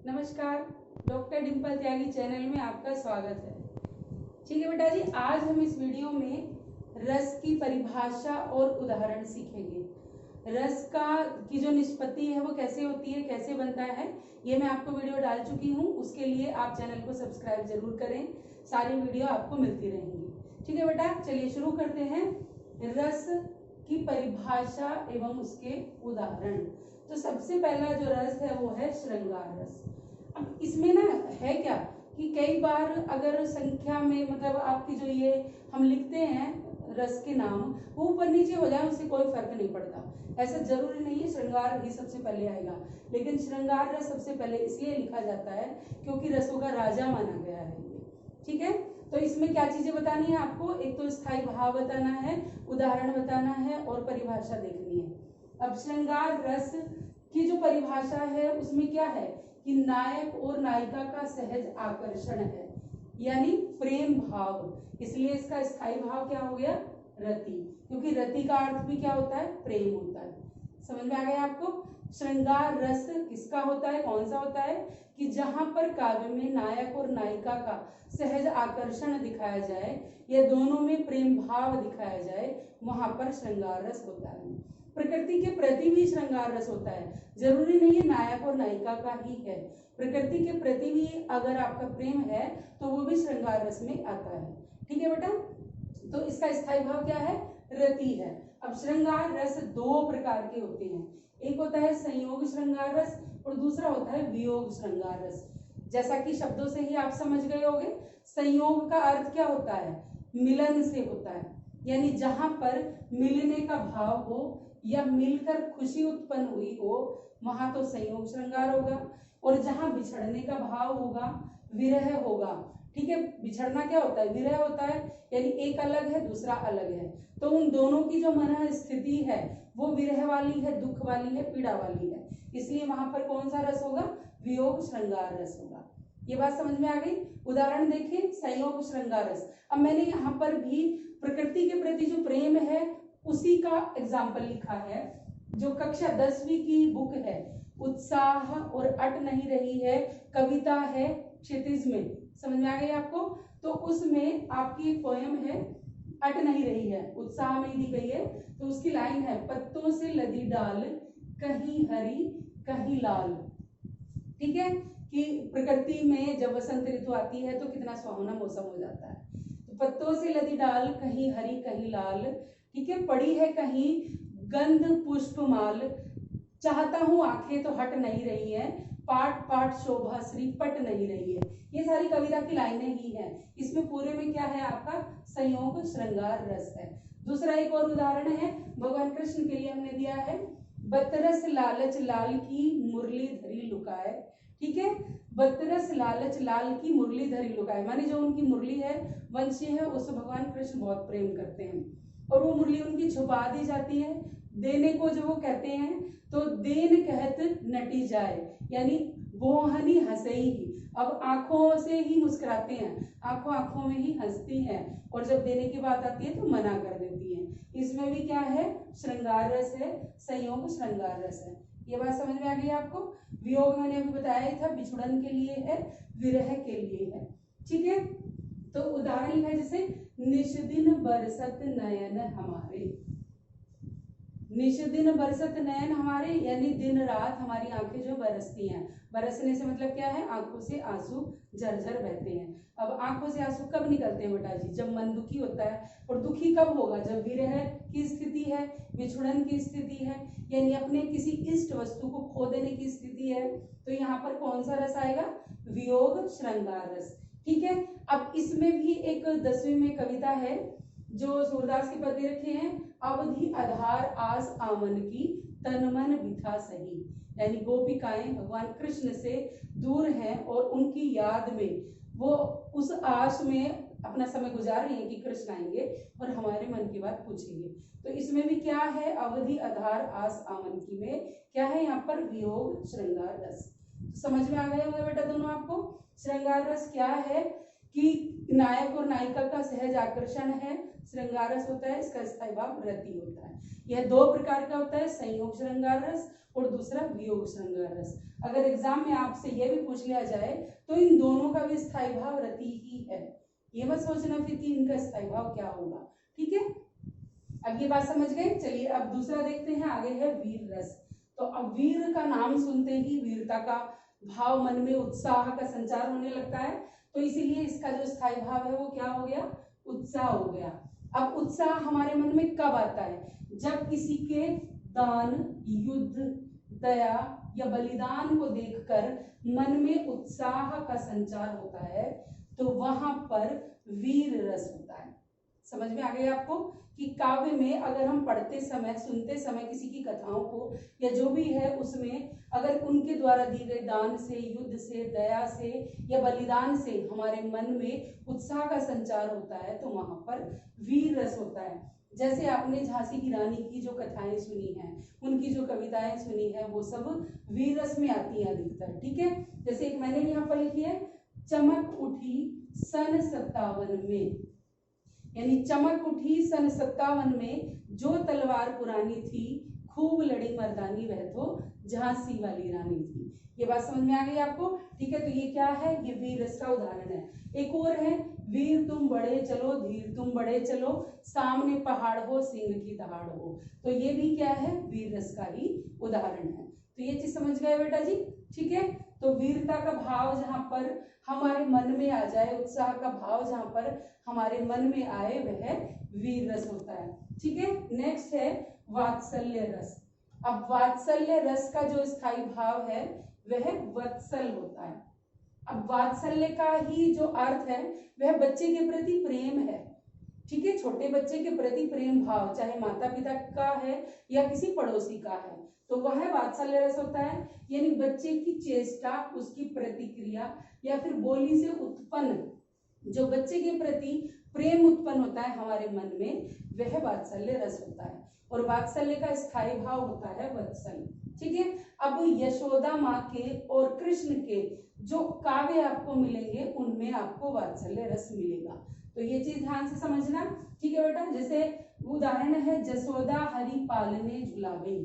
नमस्कार, डॉक्टर डिम्पल त्यागी चैनल में आपका स्वागत है। ठीक है बेटा जी, आज हम इस वीडियो में रस की परिभाषा और उदाहरण सीखेंगे। रस की जो निष्पत्ति है वो कैसे होती है, कैसे बनता है, ये मैं आपको वीडियो डाल चुकी हूँ। उसके लिए आप चैनल को सब्सक्राइब जरूर करें, सारी वीडियो आपको मिलती रहेंगी। ठीक है बेटा, चलिए शुरू करते हैं। रस की परिभाषा एवं उसके उदाहरण। तो सबसे पहला जो रस है वो है श्रृंगार रस। अब इसमें ना है क्या कि कई बार अगर संख्या में मतलब आपकी जो ये हम लिखते हैं रस के नाम, वो ऊपर नीचे हो जाए उससे कोई फर्क नहीं पड़ता। ऐसा जरूरी नहीं है श्रृंगार ही सबसे पहले आएगा, लेकिन श्रृंगार रस सबसे पहले इसलिए लिखा जाता है क्योंकि रसों का राजा माना गया है ये। ठीक है, तो इसमें क्या चीजें बतानी है आपको, एक तो स्थायी भाव बताना है, उदाहरण बताना है और परिभाषा देखनी है। अब श्रृंगार रस की जो परिभाषा है उसमें क्या है कि नायक और नायिका का सहज आकर्षण है, यानी प्रेम भाव। इसलिए इसका स्थायी भाव क्या हो गया, रति, क्योंकि रति का अर्थ भी क्या होता है, प्रेम होता है। समझ में आ गया आपको। श्रृंगार रस किसका होता है, कौन सा होता है कि जहां पर काव्य में नायक और नायिका का सहज आकर्षण दिखाया जाए या दोनों में प्रेम भाव दिखाया जाए, वहां पर श्रृंगार रस होता है। प्रकृति के प्रति भी श्रृंगार रस होता है, जरूरी नहीं है नायक और नायिका का ही है। प्रकृति के प्रति भी अगर आपका प्रेम है तो वो भी श्रृंगार रस में आता है। ठीक है बेटा, तो इसका स्थायी भाव क्या है, रति है। अब श्रृंगार रस दो प्रकार के होते हैं, एक होता है संयोग श्रृंगार रस और दूसरा होता है वियोग श्रृंगार रस। जैसा कि शब्दों से ही आप समझ गए होंगे, संयोग का अर्थ क्या होता है, मिलन से होता है, यानी जहां पर मिलने का भाव हो या मिलकर खुशी उत्पन्न हुई हो वहां तो संयोग श्रृंगार होगा, और जहां बिछड़ने का भाव होगा, विरह होगा। ठीक है, बिछड़ना क्या होता है, विरह होता है, यानी एक अलग है दूसरा अलग है, तो उन दोनों की जो मन स्थिति है वो विरह वाली है, दुख वाली है, पीड़ा वाली है, इसलिए वहां पर कौन सा रस होगा, वियोग श्रृंगार रस होगा। ये बात समझ में आ गई। उदाहरण देखें, संयोग श्रृंगार रस। अब मैंने यहाँ पर भी प्रकृति के प्रति जो प्रेम है उसी का एग्जाम्पल लिखा है, जो कक्षा 10वीं की बुक है, उत्साह और अट नहीं रही है, कविता है क्षितिज में। समझ में आ गई आपको। तो उसमें आपकी एक पोयम है, अट नहीं रही है, उत्साह में दी गई है। तो उसकी लाइन है, पत्तों से लदी डाल कहीं हरी कहीं लाल। ठीक है, कि प्रकृति में जब वसंत ऋतु आती है तो कितना सुहावना मौसम हो जाता है। तो पत्तों से लदी डाल कहीं हरी कहीं लाल, ठीक है, पड़ी है कहीं गंध पुष्प माल, चाहता हूं आंखें तो हट नहीं रही है, पाट पाट शोभा श्री पट नहीं रही है। ये सारी कविता की लाइनें ही हैं। इसमें पूरे में क्या है, आपका संयोग श्रृंगार रस है। दूसरा एक और उदाहरण है, भगवान कृष्ण के लिए हमने दिया है, बतरस लालच लाल की मुरली धरी लुकाए। ठीक है, बतरस लालच लाल की मुरली धरी लुकाए, माने जो उनकी मुरली है वंशी है, उससे भगवान कृष्ण बहुत प्रेम करते हैं, और वो मुरली उनकी छुपा दी जाती है। देने को जो वो कहते हैं तो देन कहत नटी जाए, यानी बोहनी हंसे ही। अब आंखों से ही मुस्कुराते हैं, आंखों आंखों में ही हंसती हैं, और जब देने की बात आती है तो मना कर देती हैं। इसमें भी क्या है, श्रृंगार रस है, संयोग श्रृंगार रस है। ये बात समझ में आ गई आपको। वियोग मैंने अभी बताया ही था, बिछुड़न के लिए है, विरह के लिए है। ठीक है, तो उदाहरण लिखा है जैसे, निश दिन बरसत नयन हमारे। निश दिन बरसत नयन हमारे, यानी दिन रात हमारी आंखें जो बरसती हैं। बरसने से मतलब क्या है, आंखों से आंसू झरझर बहते हैं। अब आंखों से आंसू कब निकलते हैं बेटा जी, जब मन दुखी होता है। और दुखी कब होगा, जब विरह की स्थिति है, विछुड़न की स्थिति है, यानी अपने किसी इष्ट वस्तु को खो देने की स्थिति है। तो यहाँ पर कौन सा रस आएगा, वियोग श्रृंगार रस। ठीक है, अब इसमें भी एक 10वीं में कविता है जो सूरदास के पद दे रखे हैं, अवधि आधार आस आमन की तन मन बिथा सही, यानी गोपिकाएं भगवान कृष्ण से दूर हैं और उनकी याद में वो उस आस में अपना समय गुजार रही हैं कि कृष्ण आएंगे और हमारे मन की बात पूछेंगे। तो इसमें भी क्या है, अवधि आधार आस आमन की में क्या है, यहाँ पर वियोग श्रृंगार रस। समझ में आ गया होगा बेटा दोनों आपको। श्रृंगार रस क्या है कि नायक और नायिका का सहज आकर्षण है, श्रृंगार रस होता है, इसका स्थायी भाव रति होता है। यह दो प्रकार का होता है, संयोग श्रृंगार रस और दूसरा वियोग श्रृंगार रस। अगर एग्जाम में आपसे यह भी पूछ लिया जाए तो इन दोनों का भी स्थायी भाव रति ही है, ये मत सोचना फिर कि इनका स्थायी भाव क्या होगा। ठीक है, अब ये बात समझ गए। चलिए अब दूसरा देखते हैं, आगे है वीर रस। तो अब वीर का नाम सुनते ही वीरता का भाव, मन में उत्साह का संचार होने लगता है, तो इसीलिए इसका जो स्थायी भाव है वो क्या हो गया, उत्साह हो गया। अब उत्साह हमारे मन में कब आता है, जब किसी के दान, युद्ध, दया या बलिदान को देखकर मन में उत्साह का संचार होता है, तो वहां पर वीर रस होता है। समझ में आ गई आपको कि काव्य में अगर हम पढ़ते समय, सुनते समय किसी की कथाओं को या जो भी है उसमें अगर उनके द्वारा दी गई दान से, युद्ध से, दया से या बलिदान से हमारे मन में उत्साह का संचार होता है, तो वहां पर वीर रस होता है। जैसे आपने झांसी की रानी की जो कथाएं सुनी हैं, उनकी जो कविताएं सुनी है, वो सब वीर रस में आती हैं अधिकतर। ठीक है, जैसे एक मैंने यहाँ पर लिखी है, चमक उठी सन 57 में, यानी चमक उठी सन 57 में, जो तलवार पुरानी थी, खूब लड़ी मर्दानी, वह तो झांसी वाली रानी थी। ये बात समझ में आ गई आपको। ठीक है, तो ये क्या है, ये वीर रस का उदाहरण है। एक और है, वीर तुम बड़े चलो, धीर तुम बड़े चलो, सामने पहाड़ हो, सिंह की दहाड़ हो। तो ये भी क्या है, वीर रस का ही उदाहरण है। तो ये चीज समझ गए बेटा जी। ठीक है, तो वीरता का भाव जहां पर हमारे मन में आ जाए, उत्साह का भाव जहां पर हमारे मन में आए, वह वीर रस होता है। ठीक है, नेक्स्ट है वात्सल्य रस। अब वात्सल्य रस का जो स्थायी भाव है वह वत्सल होता है। अब वात्सल्य का ही जो अर्थ है वह बच्चे के प्रति प्रेम है। ठीक है, छोटे बच्चे के प्रति प्रेम भाव, चाहे माता पिता का है या किसी पड़ोसी का है, तो वह वात्सल्य रस होता है। यानी बच्चे की चेष्टा, उसकी प्रतिक्रिया या फिर बोली से उत्पन्न जो बच्चे के प्रति प्रेम उत्पन्न होता है हमारे मन में, वह वात्सल्य रस होता है। और वात्सल्य का स्थायी भाव होता है वत्सल। ठीक है, अब यशोदा माँ के और कृष्ण के जो काव्य आपको मिलेंगे, उनमें आपको वात्सल्य रस मिलेगा। तो ये चीज ध्यान से समझना। ठीक है बेटा, जैसे उदाहरण है, जसोदा हरि पालने झुलावे,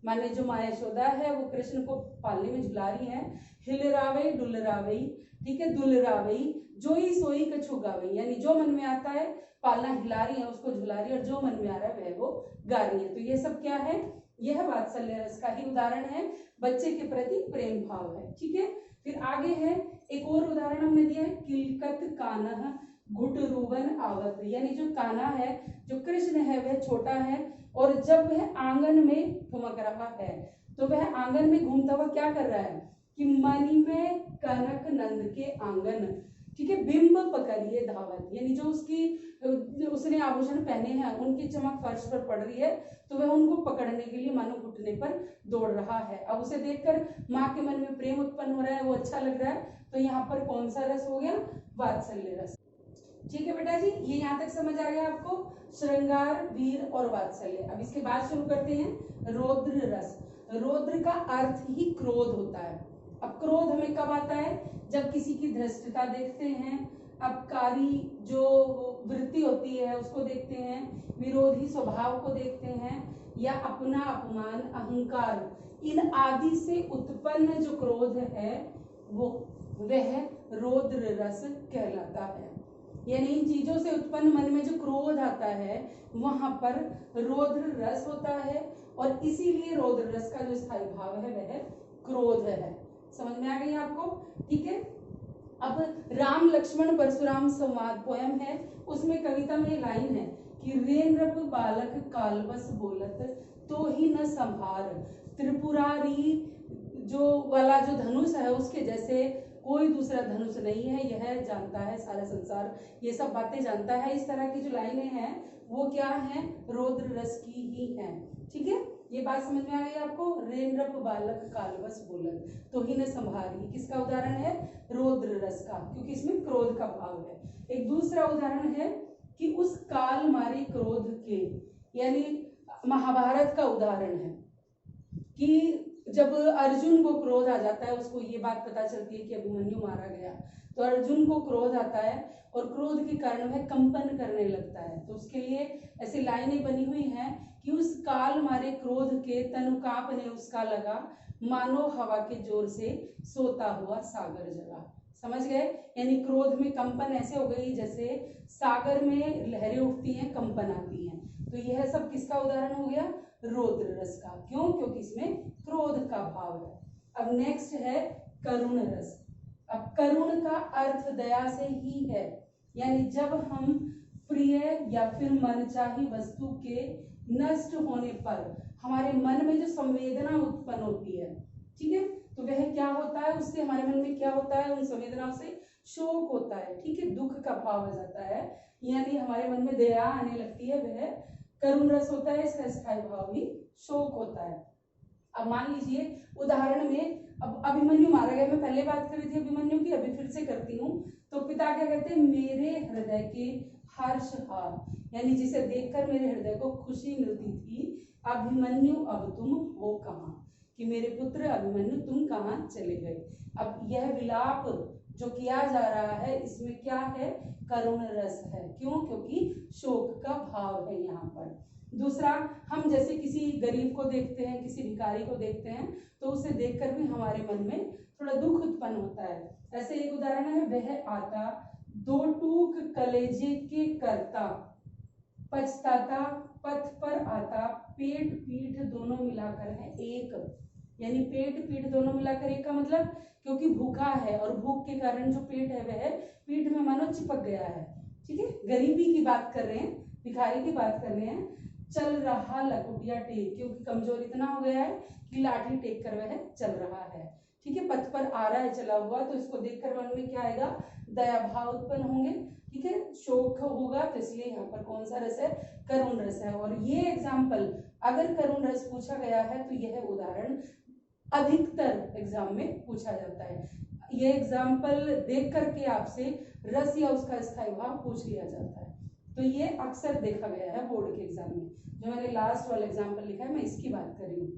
माने जो माँ यशोदा है वो कृष्ण को पालने में झुला रही है। हिलरावे डुलरावे, ठीक है, दुलरावे, जोई सोई कछु गावे, यानी जो मन में आता है पालना, हिला रही है, उसको झुला रही है, और जो मन में आ रहा है वह वो गा रही है। तो ये सब क्या है, यह वात्सल्य रस का ही उदाहरण है, बच्चे के प्रति प्रेम भाव है। ठीक है, फिर आगे है एक और उदाहरण हमने दिया है, किलकत कान्ह घुट रूवन आवत, यानी जो कान्हा है, जो कृष्ण है, वह छोटा है और जब वह आंगन में ठुमक रहा है, तो वह आंगन में घूमता हुआ क्या कर रहा है कि मणि में कनक नंद के आंगन, ठीक है, बिंब पकड़िए धावत, यानी जो उसने आभूषण पहने हैं उनकी चमक फर्श पर पड़ रही है, तो वह उनको पकड़ने के लिए मानो घुटने पर दौड़ रहा है। अब उसे देखकर माँ के मन में प्रेम उत्पन्न हो रहा है, वो अच्छा लग रहा है, तो यहाँ पर कौन सा रस हो गया, वात्सल्य रस। ठीक है बेटा जी, ये यहाँ तक समझ आ गया आपको, श्रृंगार, वीर और वात्सल्य। अब इसके बाद शुरू करते हैं रौद्र रस। रौद्र का अर्थ ही क्रोध होता है। अब क्रोध हमें कब आता है, जब किसी की धृष्टता देखते हैं, अपकारी जो वृत्ति होती है उसको देखते हैं, विरोधी स्वभाव को देखते हैं, या अपना अपमान, अहंकार, इन आदि से उत्पन्न जो क्रोध है वो वह रौद्र रस कहलाता है। यानी इन चीजों से उत्पन्न मन में जो क्रोध आता है वहां पर रौद्र रस होता है, और इसीलिए रौद्र रस का जो स्थायी भाव है वह क्रोध है। समझ में आ गई आपको। ठीक है, अब राम लक्ष्मण परशुराम संवाद पोयम है, उसमें कविता में लाइन है कि रेंद्रप बालक कालबस बोलत तो ही न संभार, त्रिपुरारी जो वाला जो धनुष है उसके जैसे कोई दूसरा धनुष नहीं है, यह जानता है सारा संसार, ये सब बातें जानता है। इस तरह की जो लाइनें हैं वो क्या है, रौद्र रस की ही है। ठीक है, ये बात समझ में आ गई आपको। रेंद्रप बालक कालवश बोलत तो ही न संभारी, किसका उदाहरण है, रौद्र रस का, क्योंकि इसमें क्रोध का भाव है। एक दूसरा उदाहरण है कि उस काल मारे क्रोध के, यानी महाभारत का उदाहरण है कि जब अर्जुन को क्रोध आ जाता है, उसको ये बात पता चलती है कि अभिमन्यु मारा गया, तो अर्जुन को क्रोध आता है और क्रोध के कारण वह कंपन करने लगता है। तो उसके लिए ऐसी लाइनें बनी हुई हैं कि उस काल मारे क्रोध के तनु कांपने उसका लगा, मानो हवा के जोर से सोता हुआ सागर जगा। समझ गए? यानी क्रोध में कंपन ऐसे हो गई जैसे सागर में लहरें उठती हैं, कंपन आती हैं। तो यह सब किसका उदाहरण हो गया? रौद्र रस का। क्यों? क्योंकि इसमें क्रोध का भाव है। अब नेक्स्ट है करुण रस। अब करुण का अर्थ दया से ही है, यानी जब हम प्रिय या फिर मनचाही वस्तु के नष्ट होने पर हमारे मन में जो संवेदना उत्पन्न होती है, ठीक है, तो वह क्या होता है, उससे हमारे मन में क्या होता है, उन संवेदनाओं से शोक होता है, ठीक है, दुख का भाव आ जाता है, यानी हमारे मन में दया आने लगती है, वह करुण रस होता है। इसका स्थायी भाव भी शोक होता है। अब मान लीजिए उदाहरण में, अब अभिमन्यु मारा गया, मैं पहले बात कर रही थी अभिमन्यु की, अभी फिर से करती हूँ। तो पिता क्या कहते हैं? मेरे हृदय के हर्ष हार, यानी जिसे देखकर मेरे हृदय को खुशी मिलती थी, अभिमन्यु अब तुम हो कहाँ, कि मेरे पुत्र अभिमन्यु तुम कहाँ चले गए। अब यह विलाप जो किया जा रहा है, इसमें क्या है? करुण रस है। क्यों? क्योंकि शोक का भाव है यहाँ पर। दूसरा, हम जैसे किसी गरीब को देखते हैं, किसी भिखारी को देखते हैं, तो उसे देखकर भी हमारे मन में थोड़ा दुख उत्पन्न होता है। ऐसे एक उदाहरण है, वह आता दो टूक कलेजे के करता, पछताता पथ पर आता, पेट पीठ दोनों मिलाकर है एक। यानी पेट पीठ दोनों मिलाकर एक का मतलब, क्योंकि भूखा है और भूख के कारण जो पेट है वह पीठ में मानो चिपक गया है, ठीक है। गरीबी की बात कर रहे हैं, भिखारी की बात कर रहे हैं। चल रहा लकुटिया टेक, क्योंकि कमजोर इतना हो गया है कि लाठी टेक कर वह चल रहा है, ठीक है। पथ पर आ रहा है चला हुआ, तो इसको देखकर मन में क्या आएगा? दया भाव उत्पन्न होंगे, ठीक है। शोक होगा, तो इसलिए यहाँ पर कौन सा रस है? करुण रस है। और ये एग्जाम्पल अगर करुण रस पूछा गया है तो यह उदाहरण अधिकतर एग्जाम में पूछा जाता है। ये एग्जाम्पल देख करके आपसे रस या उसका स्थायी भाव पूछ लिया जाता है। तो ये अक्सर देखा गया है बोर्ड के एग्जाम में। जो मैंने लास्ट वाला एग्जाम्पल लिखा है, मैं इसकी बात कर रही हूँ,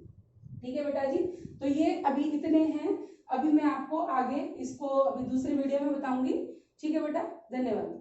ठीक है बेटा जी। तो ये अभी इतने हैं, अभी मैं आपको आगे इसको अभी दूसरे वीडियो में बताऊंगी, ठीक है बेटा। धन्यवाद।